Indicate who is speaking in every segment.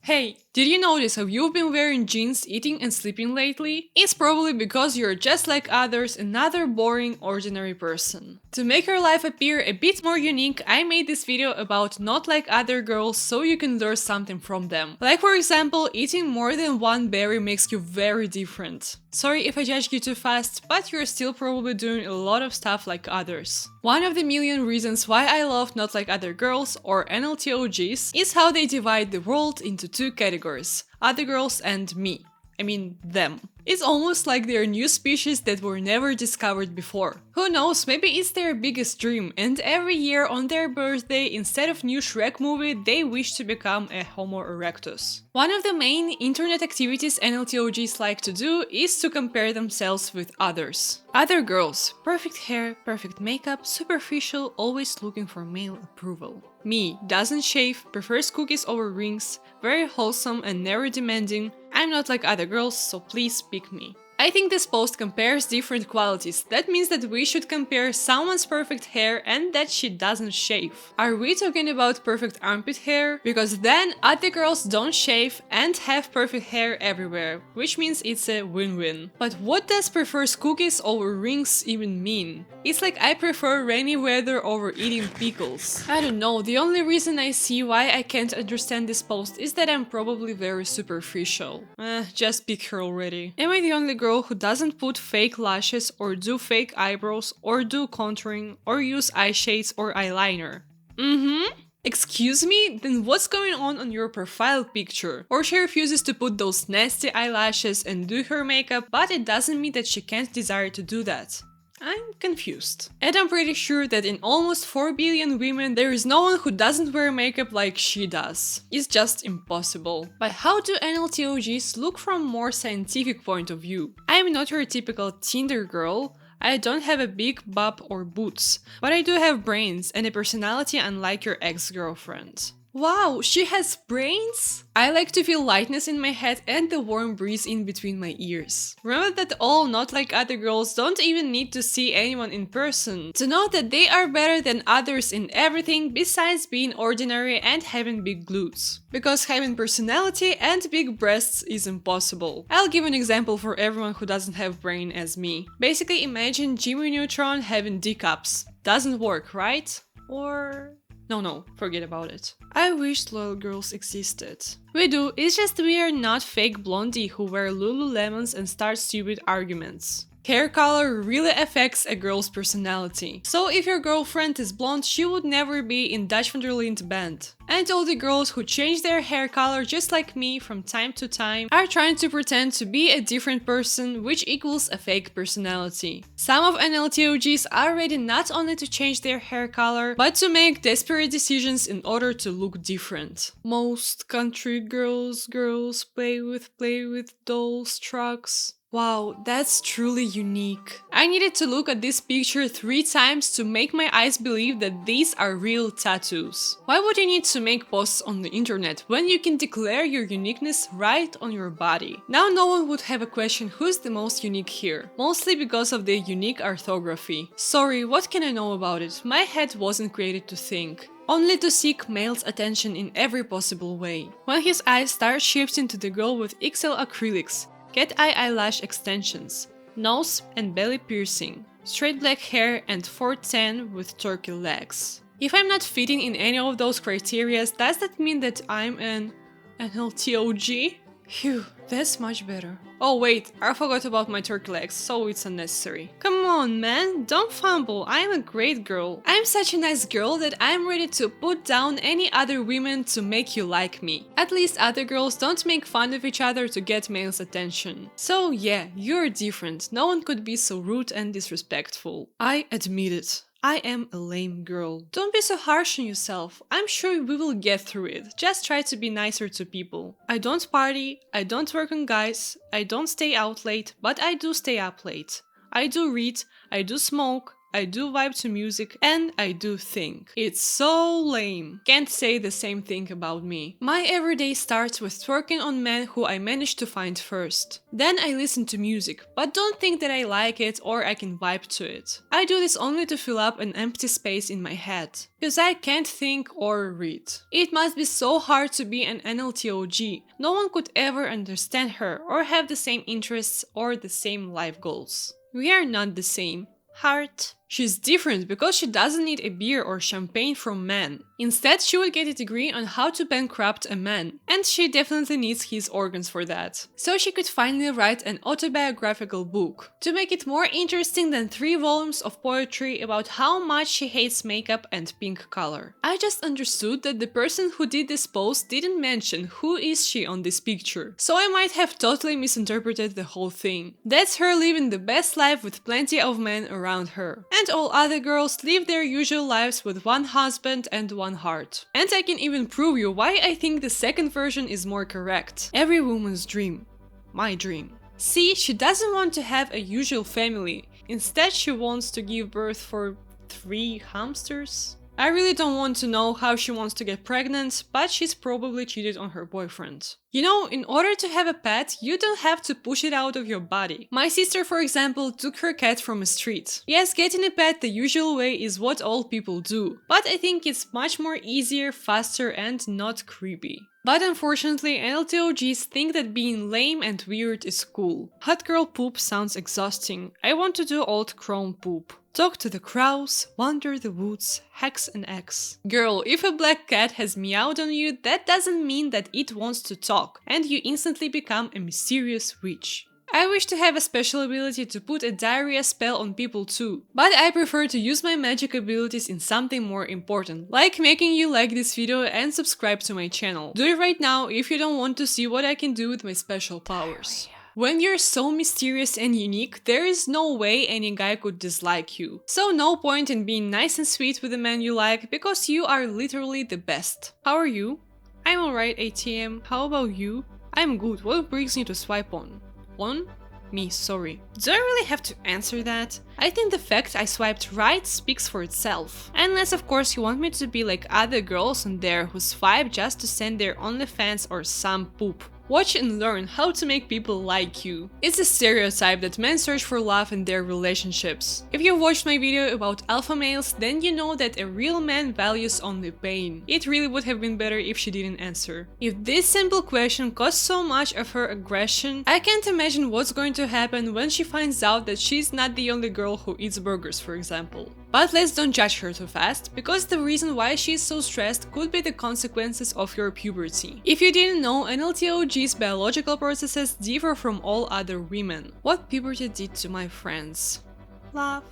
Speaker 1: Hey, did you notice how you've been wearing jeans, eating and sleeping lately? It's probably because you're just like others, another boring, ordinary person. To make your life appear a bit more unique, I made this video about not like other girls so you can learn something from them. Like for example, eating more than one berry makes you very different. Sorry if I judged you too fast, but you're still probably doing a lot of stuff like others. One of the million reasons why I love Not Like Other Girls, or NLTOGs, is how they divide the world into two categories: other girls and me. I mean, them. It's almost like they're new species that were never discovered before. Who knows, maybe it's their biggest dream, and every year on their birthday, instead of new Shrek movie, they wish to become a Homo erectus. One of the main internet activities NLTOGs like to do is to compare themselves with others. Other girls: perfect hair, perfect makeup, superficial, always looking for male approval. Me: doesn't shave, prefers cookies over rings, very wholesome and never demanding. I'm not like other girls, so please pick me. I think this post compares different qualities. That means that we should compare someone's perfect hair and that she doesn't shave. Are we talking about perfect armpit hair? Because then other girls don't shave and have perfect hair everywhere, which means it's a win-win. But what does prefers cookies over rings even mean? It's like I prefer rainy weather over eating pickles. I don't know, the only reason I see why I can't understand this post is that I'm probably very superficial. Just pick her already. Am I the only girl who doesn't put fake lashes or do fake eyebrows or do contouring or use eye shades or eyeliner? Excuse me? Then what's going on your profile picture? Or she refuses to put those nasty eyelashes and do her makeup, but it doesn't mean that she can't desire to do that. I'm confused. And I'm pretty sure that in almost 4 billion women, there is no one who doesn't wear makeup like she does. It's just impossible. But how do NLTOGs look from a more scientific point of view? I'm not your typical Tinder girl. I don't have a big butt or boots, but I do have brains and a personality unlike your ex-girlfriend. Wow, she has brains? I like to feel lightness in my head and the warm breeze in between my ears. Remember that all Not Like Other Girls don't even need to see anyone in person to know that they are better than others in everything besides being ordinary and having big glutes. Because having personality and big breasts is impossible. I'll give an example for everyone who doesn't have brain as me. Basically imagine Jimmy Neutron having D cups. Doesn't work, right? Or... No, forget about it. I wish loyal girls existed. We do, it's just we are not fake blondie who wear Lululemons and start stupid arguments. Hair color really affects a girl's personality. So if your girlfriend is blonde, she would never be in Dutch Wonderland band. And all the girls who change their hair color just like me from time to time are trying to pretend to be a different person, which equals a fake personality. Some of NLTOGs are ready not only to change their hair color, but to make desperate decisions in order to look different. Most country girls play with dolls, trucks. Wow, that's truly unique. I needed to look at this picture 3 times to make my eyes believe that these are real tattoos. Why would you need to make posts on the internet when you can declare your uniqueness right on your body? Now no one would have a question who's the most unique here, mostly because of the unique orthography. Sorry, what can I know about it? My head wasn't created to think. Only to seek male's attention in every possible way. When his eyes start shifting to the girl with XL acrylics, cat eye eyelash extensions, nose and belly piercing, straight black hair and 4'10" with turkey legs. If I'm not fitting in any of those criteria, does that mean that I'm an NLTOG? Phew, that's much better. Oh wait, I forgot about my turkey legs, so it's unnecessary. Come on man, don't fumble, I'm a great girl. I'm such a nice girl that I'm ready to put down any other women to make you like me. At least other girls don't make fun of each other to get male's attention. So yeah, you're different, no one could be so rude and disrespectful. I admit it. I am a lame girl. Don't be so harsh on yourself. I'm sure we will get through it. Just try to be nicer to people. I don't party, I don't work on guys, I don't stay out late, but I do stay up late. I do read, I do smoke, I do vibe to music, and I do think. It's so lame. Can't say the same thing about me. My everyday starts with twerking on men who I managed to find first. Then I listen to music, but don't think that I like it or I can vibe to it. I do this only to fill up an empty space in my head, because I can't think or read. It must be so hard to be an NLTOG. No one could ever understand her or have the same interests or the same life goals. We are not the same. Heart. She's different because she doesn't need a beer or champagne from men. Instead, she would get a degree on how to bankrupt a man, and she definitely needs his organs for that. So she could finally write an autobiographical book, to make it more interesting than 3 volumes of poetry about how much she hates makeup and pink color. I just understood that the person who did this post didn't mention who is she on this picture, so I might have totally misinterpreted the whole thing. That's her living the best life with plenty of men around her. And all other girls live their usual lives with one husband and one heart. And I can even prove you why I think the second version is more correct. Every woman's dream. My dream. See, she doesn't want to have a usual family. Instead, she wants to give birth for 3 hamsters. I really don't want to know how she wants to get pregnant, but she's probably cheated on her boyfriend. You know, in order to have a pet, you don't have to push it out of your body. My sister, for example, took her cat from a street. Yes, getting a pet the usual way is what all people do, but I think it's much more easier, faster, and not creepy. But unfortunately, NLTOGs think that being lame and weird is cool. Hot girl poop sounds exhausting. I want to do old crone poop. Talk to the crows, wander the woods, hex and X. Girl, if a black cat has meowed on you, that doesn't mean that it wants to talk, and you instantly become a mysterious witch. I wish to have a special ability to put a diarrhea spell on people too, but I prefer to use my magic abilities in something more important, like making you like this video and subscribe to my channel. Do it right now if you don't want to see what I can do with my special powers. Diarrhea. When you're so mysterious and unique, there is no way any guy could dislike you. So no point in being nice and sweet with the man you like, because you are literally the best. How are you? I'm alright, ATM. How about you? I'm good. What brings you to swipe on? On? Me, sorry. Do I really have to answer that? I think the fact I swiped right speaks for itself. Unless of course you want me to be like other girls on there who swipe just to send their OnlyFans or some poop. Watch and learn how to make people like you. It's a stereotype that men search for love in their relationships. If you watched my video about alpha males, then you know that a real man values only pain. It really would have been better if she didn't answer. If this simple question caused so much of her aggression, I can't imagine what's going to happen when she finds out that she's not the only girl who eats burgers, for example. But let's don't judge her too fast, because the reason why she's so stressed could be the consequences of your puberty. If you didn't know, NLTOG's biological processes differ from all other women. What puberty did to my friends? Love.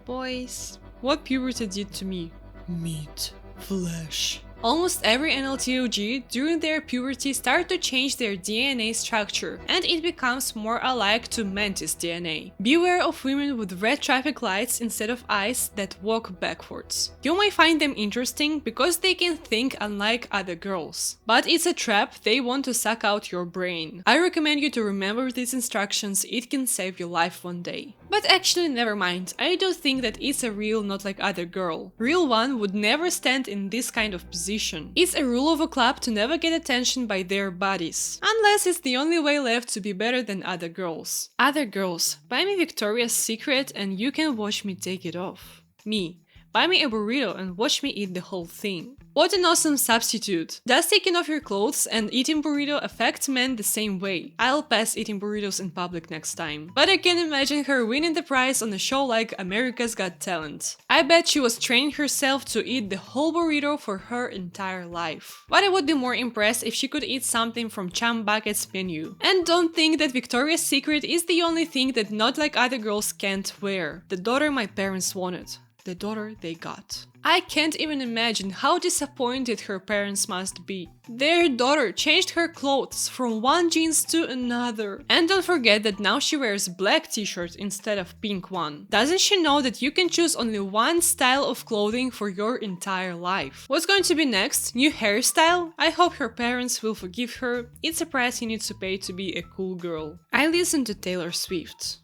Speaker 1: Boys. What puberty did to me? Meat. Flesh. Almost every NLTOG during their puberty start to change their DNA structure, and it becomes more alike to mantis DNA. Beware of women with red traffic lights instead of eyes that walk backwards. You might find them interesting because they can think unlike other girls, but it's a trap. They want to suck out your brain. I recommend you to remember these instructions, it can save your life one day. But actually, never mind, I do think that it's a real not like other girl. Real one would never stand in this kind of position. It's a rule of a club to never get attention by their bodies, unless it's the only way left to be better than other girls. Other girls, buy me Victoria's Secret and you can watch me take it off. Me, buy me a burrito and watch me eat the whole thing. What an awesome substitute! Does taking off your clothes and eating burrito affect men the same way? I'll pass eating burritos in public next time. But I can imagine her winning the prize on a show like America's Got Talent. I bet she was training herself to eat the whole burrito for her entire life. But I would be more impressed if she could eat something from Chum Bucket's menu. And don't think that Victoria's Secret is the only thing that not like other girls can't wear. The daughter my parents wanted. The daughter they got. I can't even imagine how disappointed her parents must be. Their daughter changed her clothes from one jeans to another. And don't forget that now she wears black t-shirts instead of pink one. Doesn't she know that you can choose only one style of clothing for your entire life? What's going to be next? New hairstyle? I hope her parents will forgive her. It's a price you need to pay to be a cool girl. I listen to Taylor Swift,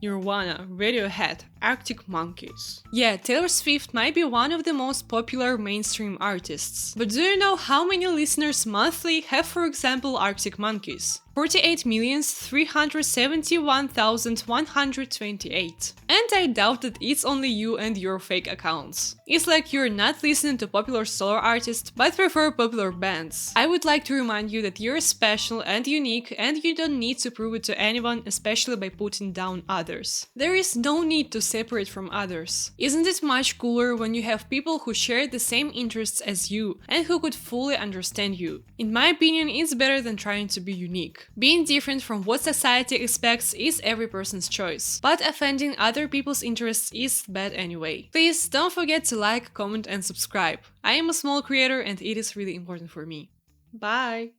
Speaker 1: Nirvana, Radiohead, Arctic Monkeys. Yeah, Taylor Swift might be one of the most popular mainstream artists. But do you know how many listeners monthly have, for example, Arctic Monkeys? 48,371,128. And I doubt that it's only you and your fake accounts. It's like you're not listening to popular solo artists, but prefer popular bands. I would like to remind you that you're special and unique, and you don't need to prove it to anyone, especially by putting down others. There is no need to separate from others. Isn't it much cooler when you have people who share the same interests as you and who could fully understand you? In my opinion, it's better than trying to be unique. Being different from what society expects is every person's choice, but offending other people's interests is bad anyway. Please don't forget to like, comment and subscribe. I am a small creator and it is really important for me. Bye!